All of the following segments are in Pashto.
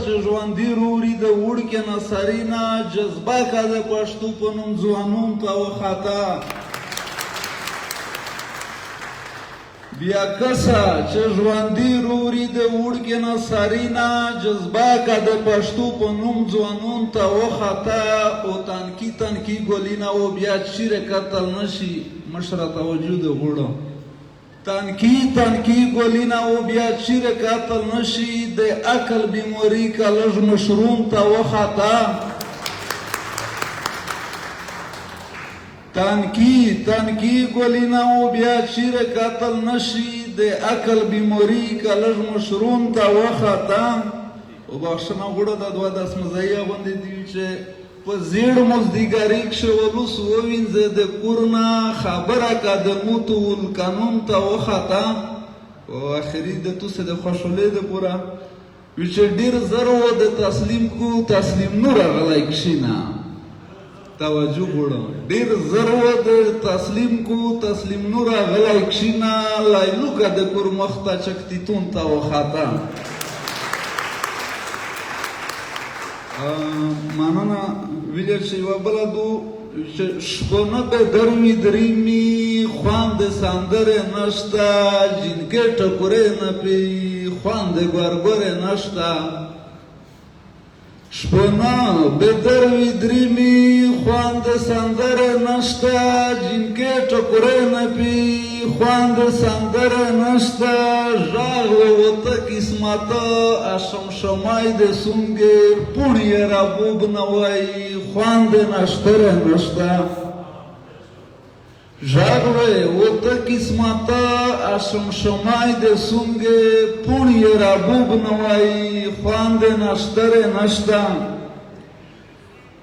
چې ژوندي روړي د وړکې نه سري نه جذبه که د پښتو په نوم ځوانون ته وخته بیا کسه چې ژوندي روړي د وړکې نه سري نه جذبه که د پښتو په نوم ځوانون ته وخته او تنکي تنکي ګلینه و بیا چیرې کتل نشي مشره توجه د غوړه تنکی تنکی گولینا و بیا چیر کاتل نشی د عقل بیماری کا لږ مشروم تا وخطا تنکی تنکی گولینا و بیا چیر کاتل نشی د عقل بیماری کا لږ مشروم تا وخطا او بخښنه غوړه د دوه داس مزایا باندې دی چې په زیړ مزدیګری کښې ولوس ووینځه د کور نه خبره که د موتو القانون ته وخته او اخري د توسې د خوشحالۍ دپاره وي چې ډېر زر و د تسلیم کو تسلیم نور غلی کښېنه توجه غواړم ډېر زر و د تسلیم کو تسلیم نور غلی کښېنه لایلوکه د کور مخ ته چکتیتون ته وخته مننه ویل چې یوه بله دو چې شپونه به دروي دریمي خوند سندرې نشته جینکې ټکورې نه پی خوند ګورګورې نشته شپونه به دروي دریمي خوند سندرې نشته جینکې ټکورې نه پی خوند سندرې نشته غږ ووته قسمته اشمشمای د سونګې پوڼې رابوب نه وایي خوند نشتره نشته غږ ووته قسمته اشمشمای د سونګې پوڼې رابوب نه وایي خوند نشتره نشته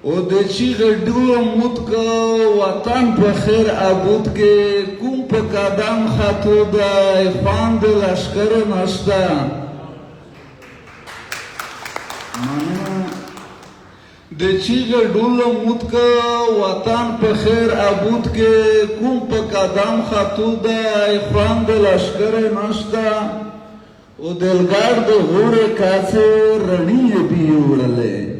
او د چیغې ډوه مود که وطن په خیر ابود کې کوم په قدم خطو دی خوند لشکر نشته د چیغې ډوله مود که وطن په خیر ابود کې کوم په قدم خطو دی خوند لشکر نشته او دلګر د غوړې کاسې رڼي یې بیوړلې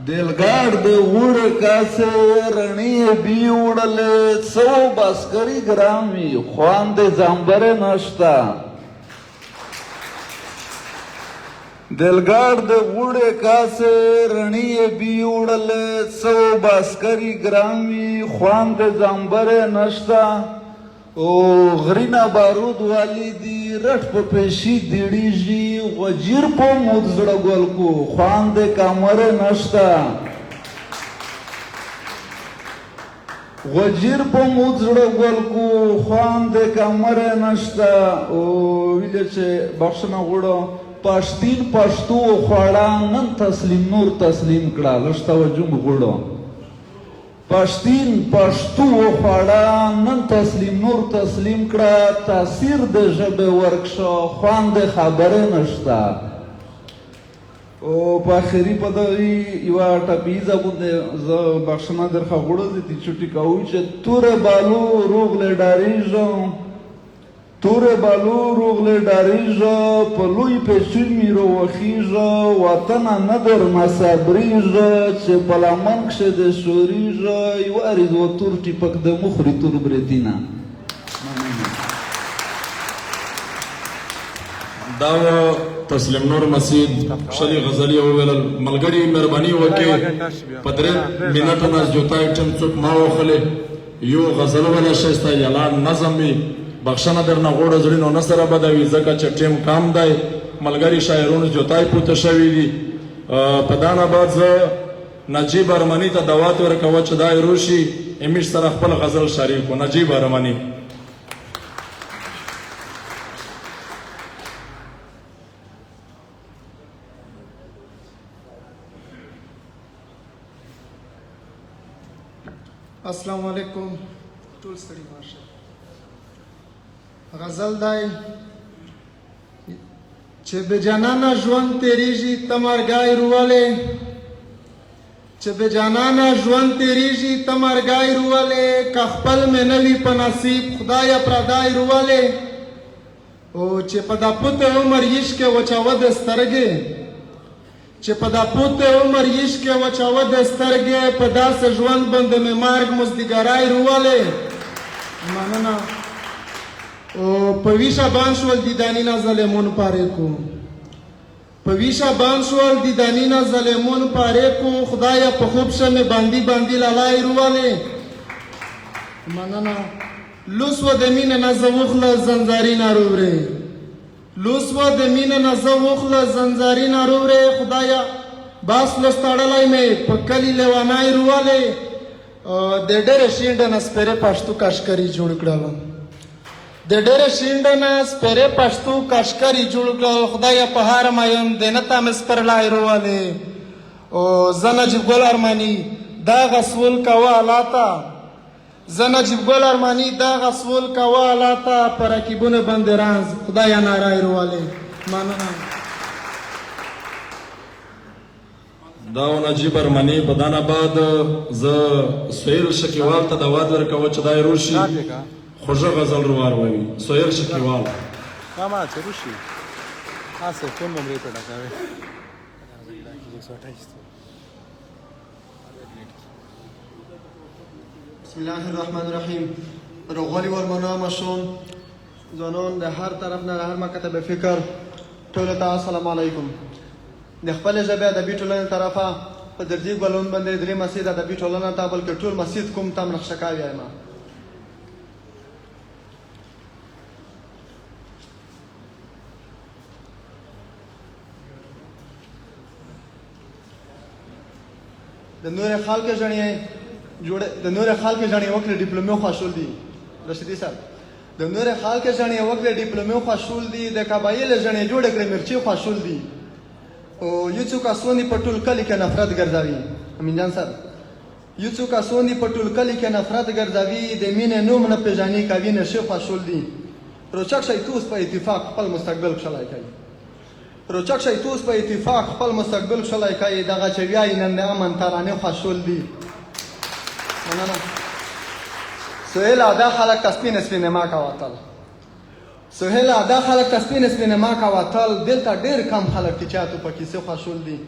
دلګر د وړې کاسې رڼې بي وړلې څو بسکري ګرام وي خوند زمبرې نشته دلګر د وړې کاسې رڼې بي وړلې څو بسکري ګرام وي خوند زمبرې نشته او غرینه بارود والی دی رټ په پیشي دیړیږي غجیر په مود زړه ګل کو خوند کمره نشته غجیر په مود زړه ګل کو خوند کمره نشته او ویل چې بخښنه غواړم پښتین پښتو خواړه نن تسلیم نور تسلیم کړه لږ توجه مو غواړم پښتین پښتو خواړه نن تسلیم نور تسلیم کړه تاثیر د ژبې ورکشه خوند خبرې نشته او په اخري په دغه یوه ټپیزه باندې زه بخښنه درخوا غواړم دې چوټي کوي چې توره بالو روغلې ډارېږم توره بالو روغلې ډارېږه په لوی پیچون مې روخېږه وطنه نه درنه صبرېږه چې په لمن کښې دې شورېږه یوارې دوه تور ټیپک د مخوري تور برېتینه دا تسلیم نور مسید شلی غزلی وویلل ملګري مهرباني وکړئ په 3 منټه نه جوتای ټیم څوک ما وخلې یو غزل ولا ښایسته اعلان نظم وي بخښنه درنه غواړو زړینو نه سره بدوي ځکه چې ټیم کام دی ملګري شاعرونو جوتای پورته شوي دي په دا نه بعد زه نجیب ارمني ته دعوت ورکوه چې دا یې روشي امیش سره خپل غزل شریک و نجیب ارمني السلام علیکم ټول ستړي ماشه غزل دای چې به جانانه ژوند تیریږي تمرګای رواله چې به جانانه ژوند تیریږي تمرګای رواله که خپل مې نوي په نصیب خدای پردای رواله او چې په دا پته عمر عشق وچاوه د سترګې چې په دا پوته عمر عشق کې وچاوه د سترګې په داسې ژوند باندې مې مرګ مزدګرای روولې مننه او په ویشه بان شول دیدانی نه ظلمون پاره کو په ویشه بان شول دیدانی نه ظلمون پاره کو خدایا په خوب شمه باندې باندې لالای روولې مننه لوس و د مینه نه زوخله زنجاری ناروره لوس و د مینه نه زوخله زنجاری ناروره خدایا باس لستړلای مې په کلی لیوانای روولې د ډېر شینډ نه سپره پښتو کاشکری جوړ کړل د ډېر شینډ نه سپره پښتو کاشکری جوړ کړل خدایا په هر مایم د نتا مې سپرلای روولې او زنجیب ګل ارمانی دا غسول کوا لاتا زنجیب ګل ارمانی دا غسول کوا لاتا پرکیبونه بندرانز خدایا نارای روولې مننه دا نجیب ارمنی په دان آباد زه سهیل شکیوال ته دعوت ورکوم چې دا روشي خوږه غزل روار ووي سهیل شکیوال کما چې روشي هڅه کوم مې پیدا کوي بسم الله الرحمن الرحیم روغلی ورمنا مشون ځوانان د هر طرف نه هر مکتب فکر ټول ته السلام علیکم د خپل ژبه ادبي ټولنې طرفه په درځي ګلون باندې درې مسجد ادبي ټولنه ته بلکې ټول مسجد کوم تم نقشه کاوی یم د نور خلک ژړې جوړ د نور خلک ژړې وکړه ډیپلومه خاصول دي رشیدي صاحب د نور خلک ژړې وکړه ډیپلومه خاصول دي د قبایل ژړې جوړ کړې مرچي خاصول دي او یو څوک اسونی په ټول کلی کې نفرت ګرځاوي امین جان صاحب یو څوک اسونی په ټول کلی کې نفرت ګرځاوي د مینې نوم نه پیژاني کوي نشي خاصول دي روچک شي توس په اتفاق خپل مستقبل خلای کوي روچک شي توس په اتفاق خپل مستقبل خلای کوي دغه چویای نن امن ترانه خاصول دي مننه سهیل ادا خلک تسبین اسپینه ما کاوتل سهیل ادا خلک تسبین اسپینه ما کاوتل دلته ډیر کم خلک چې چاته پکې څه خوشول دي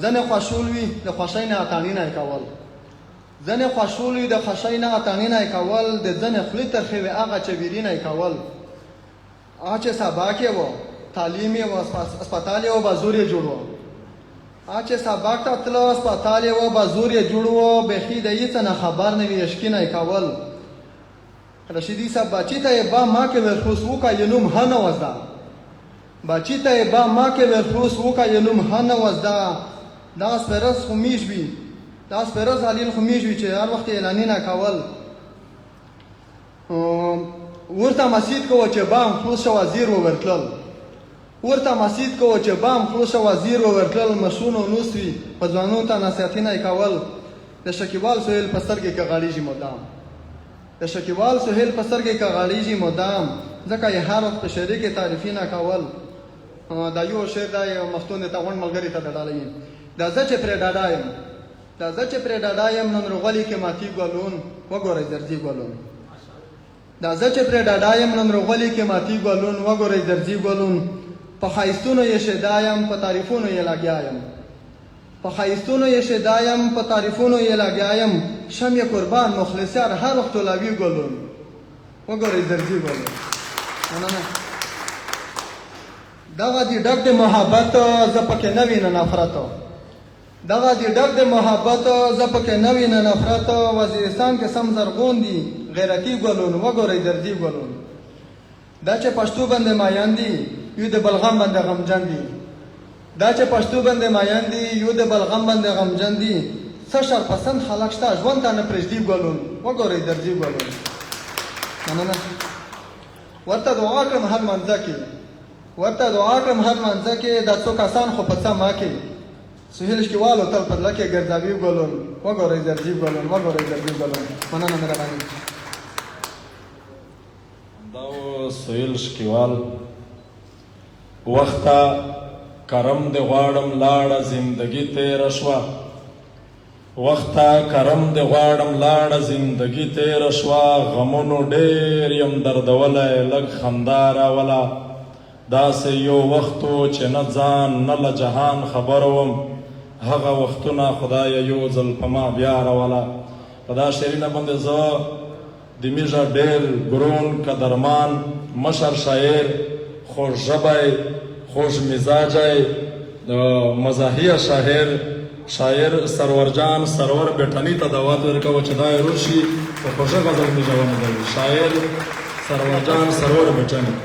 ځنه خوشول وي د خوشای نه اتانی نه کول ځنه خوشول وي د خوشای نه اتانی نه کول د ځنه خلی ترخه وي هغه چې ویرینه کول اچ سبا کې وو تعلیم او هسپتال او بازور جوړو اچ سبا ته تل هسپتال او بازور جوړو به خې د هیڅ نه خبر نه وي اشکینه کول رشیدی صاحب بچی ته با ما کې ورخص وکا ینوم هنه وزدا بچی ته با ما کې ورخص وکا ینوم هنه وزدا دا سپرس خمیش وی دا سپرس حلیل خمیش وی چې هر وخت اعلانونه کول ورته مسجد کو چې بام خلص شو وزیر ورتل ورته مسجد کو چې بام خلص شو وزیر ورتل مشونو نوسوي په ځوانو ته نصيحتونه کول د شکیوال سهیل پستر کې غاړي مدام د شکیوال سهیل پستر کې غاړي مدام ځکه یې هر وخت په شریک تعریفینه کول دا یو شی دا مفتون ته غون ملګری ته ډالای دا ځکه پر ډاډایم دا ځکه پر ډاډایم نن رغلی کې ماتي ګلون وګورئ درځي ګلون دا ځکه پر ډاډایم نن رغلی کې ماتي ګلون وګورئ درځي ګلون په خایستونو یې شدایم په تعریفونو یې لګیایم په خایستونو یې شدایم په تعریفونو یې لګیایم شمع قربان مخلصار هر وخت لاوی ګلون وګورئ درځي ګلون نه دغه دی ډک د محبت زپکه نوی نه نفرت دغه دی ډک د محبت زپکه نوی نه نفرت وزیرستان کې سم زرغون دي غیرتی ګلون وګورئ درځي ګلون دا چې پښتو باندې مایان دي یو د بلغم باندې غمجن دي دا چې پښتو باندې مایان دي یو د بلغم باندې غمجن دي څه شر پسند خلک شته ژوند ته نه پرېږدي ګلون وګورئ درځي ګلون مننه ورته دعا کړم هر منځه کې ورته دعا کړم هر منځه کې دا څو کسان خو په څه ما کې سهیل شکیوالو تل په لکه ګرځاوي ګلون وګورئ درځي ګلون وګورئ درځي ګلون مننه مهرباني دا سهیل شکیوال وخته کرم د غواړم لاړه زندگی تیر شوه وخته کرم د غواړم لاړه زندگی تیر شوه غمونو ډېر یم دردولی لږ خندا راوله داسې یو وخت و چې نه ځان نه له جهان خبر وم هغه وختونه خدایه یو ځل په ما بیا راوله. په دا شعرونه باندې زه د میږه ډېر ګرون قدرمان مشر شاعر خوش ژبی خوش مزاجی مزاحیه شاعر سرورجان سرور بیټني ته دعوت ورکوه چې دا یې روشي په خوږه غزل میږه ونډوي. شاعر سرورجان سرور بیټني.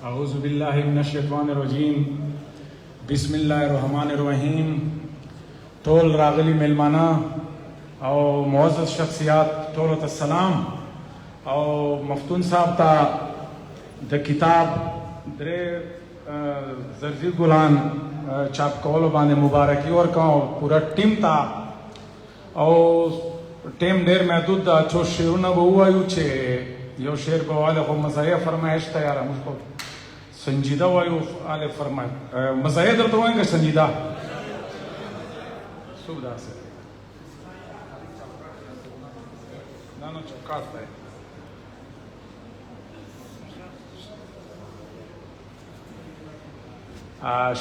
اعوذ باللہ من الشیطان الرجیم بسم اللہ الرحمن الرحیم. ټول راغلی میلمانا او معزز شخصیات ټولو ته سلام او مفتون صاحب ته د کتاب درې زرزي ګلان چاپ کولو باندې مبارکي ورکوم او پوره ټیم ته. او ټیم ډېر محدود ده، څو شعرونه به ووایو چې یو شعر به وایو خو مزاحیه فرمایش ته یاره موږ خو سنجیده وایو آل فرمای مزاحیه درته وایم که سنجیده څوک داسې نه چوکاټ دی.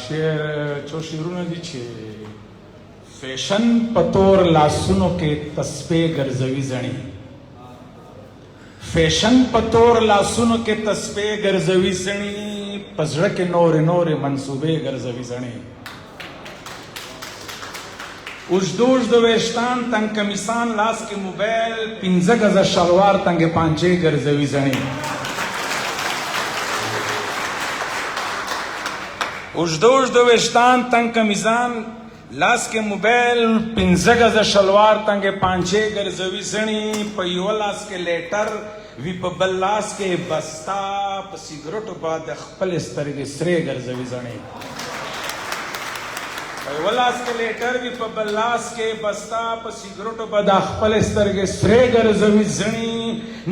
شعر څو شعرونه دي چې فیشن په تور لاسونو کې تسبیح ګرځوي زڼي. فیشن په تور لاسونو کې تسبیح ګرځوي زڼي، په زړه کې نورې منصوبې ګرځوي زڼي. اوږد اوږد ویښتان تنګ کمیسان لاس کې موبایل 15 ګزه شلوار تنګې پانچې ګرځوي زڼي. اوږد اوږد ویښتان تنګ کمیسان لاس کې موبایل 15 ګزه شلوار تنګې پانچې ګرځوي زڼي. په یوه لاس کې لیټر وی په بل لاس کې بستا، په سیګریټو به د خپلې سترګې سرې ګرځوي زڼي. په یوه لاس کې لیټر وي په بل لاس کې بستا، په سیګریټو به د خپلې سترګې سرې ګرځوي زڼي.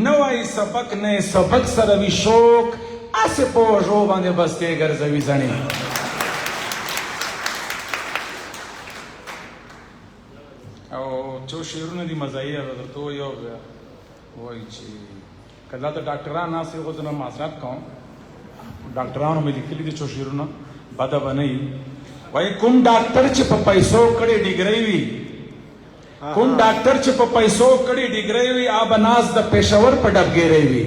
نه وایي سبق نه سبق سره وي شوق، هسې په وږو باندې بستې ګرځوي زڼي. او څو شعرونه دي مزاحیه به درته ووایو وایي چې که دلته ډاکټران ناست دي خو زه نه معذرت کوم، ډاکټرانو مې لیکلي دي څو شعرونه بده به نه وي. وایي کوم ډاکټر چې په پیسو کړې ډیګرۍ وي، کوم ډاکټر چې په پیسو کړې ډیګرۍ وي آب ناز د پېښور په ډبګیرۍ وي.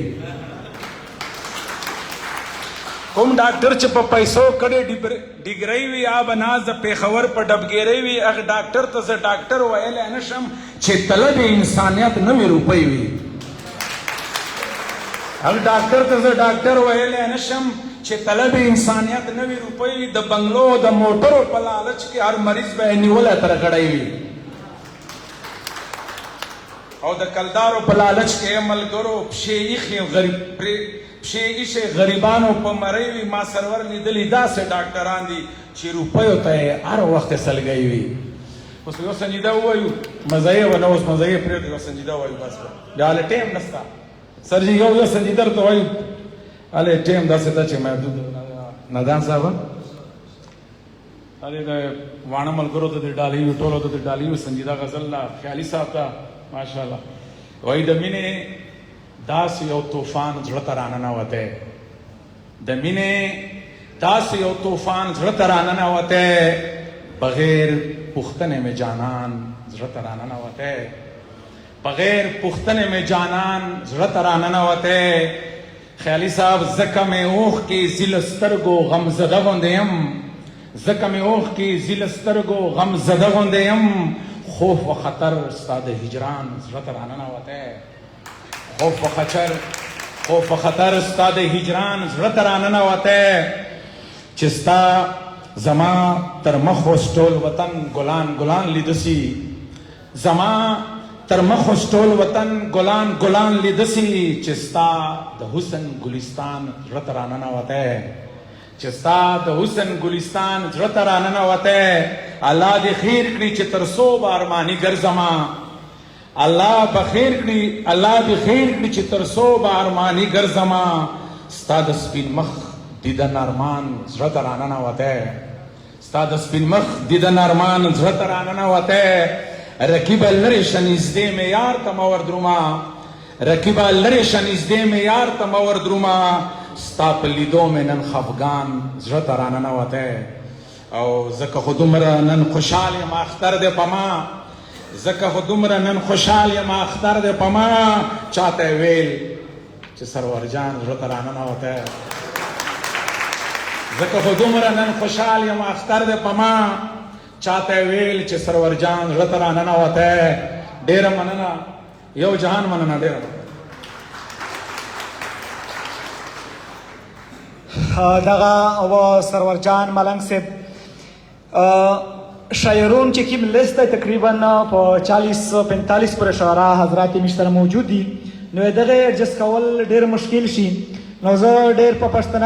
کوم ډاکټر چې په پیسو کړې ډیګرۍ وي آب ناز د پېښور په ډبګیرۍ وي. هغه ډاکټر ته زه ډاکټر ویلی نه شم چې طلب انسانیت 9 روپۍ وي. هغه ډاکټر ته زه ډاکټر ویلی نه شم چې طلب انسانیت 9 روپۍ. د بنګلو د موټرو په لالچ کې هر مریض به یې نیولی تر غړی وي، او د کلدارو په لالچ کې یې ملګرو پښې ایښې غریبانو په مرۍ وي. ما سرور لیدلي داسې ډاکټران دي چې روپیو ته یې هر وخت سلګۍ وي. اوس یو سنجیده ووایو، مزاحیه به نه، اوس مزاحیه پرېږدو، یو سنجیده ووایو بس بیا هلې ټیم نشته. سر جي یو سنجیده درته وایو هلې ټیم داسې ده چې محدود. نادان صاحبه هلې د واڼه ملګرو ته دې ډالۍ وي، ټولو ته دې ډالۍ وي. سنجیده غزل خیالي صاحب ته ماشاءالله. وایي د مینې داسې یو طوفان زړه ته راننوتی، د مینې داسې یو طوفان زړه ته راننوتی، بغیر پوښتنې مې جانان زړه ته راننوتی، بغیر پوښتنې مې جانان زړه ته راننوتی. خیالي صاحب ځکه مې اوښ کې ځیله سترګو غمزده غوندې یم، ځکه مې اوښ کې ځیله سترګو غمزده غوندې یم. خوف و خطر ستا د هجران زړه ته راننوتی، خوف و خطر ستا د هجران زړه ته راننوتی. چې ستا زما تر مخ اوس ټول وطن ګلان ګلان لیده سي، زما تر مخ اوس ټول وطن ګلان ګلان لیده سي. چې ستا د حسن ګلستان زړه ته راننوتی، چې ستا د حسن ګلستان زړه ته راننوتی. الله دې خیر کړي چې تر څو به ارماني ګرځمه، الله به خیر کړي، الله دې خیر کړي چې تر څو به ارماني ګرځمه. ستا د سپین مخ دیدن ارمان زړه ته راننوتی، ستا د سپین مخ دیدن ارمان زړه ته راننوتی. رقیب لرې شه نږدې مې یار ته مه وردرومه، رقیبه لرې شه نږدې مې یار ته مه ودرومه ستا په لیدو مې نن خفګان زړه ته راننوتی او ځکه خو دومره نن خوشحال یم اختر دی په ما ځکه خو دومره نن خوشحال یم اختر دی په ما چاته یې ویل چې سرور جان زړه ته راننوتی ځکه خو دومره نن خوشحال یم اختر دی په ما چاته یې ویل چې سرور جان زړه ته راننوتی ډېره مننه یو جهان مننه ډېره دغه و سرور جان ملنګ صاحب شاعرون چې کوم لیست دی تقریبا په 40-45 پورې شعرا حضرات موږ سره موجود دي نو دغه ایډجسټ کول ډېر مشکل شي نو زه ډېر په پښتنه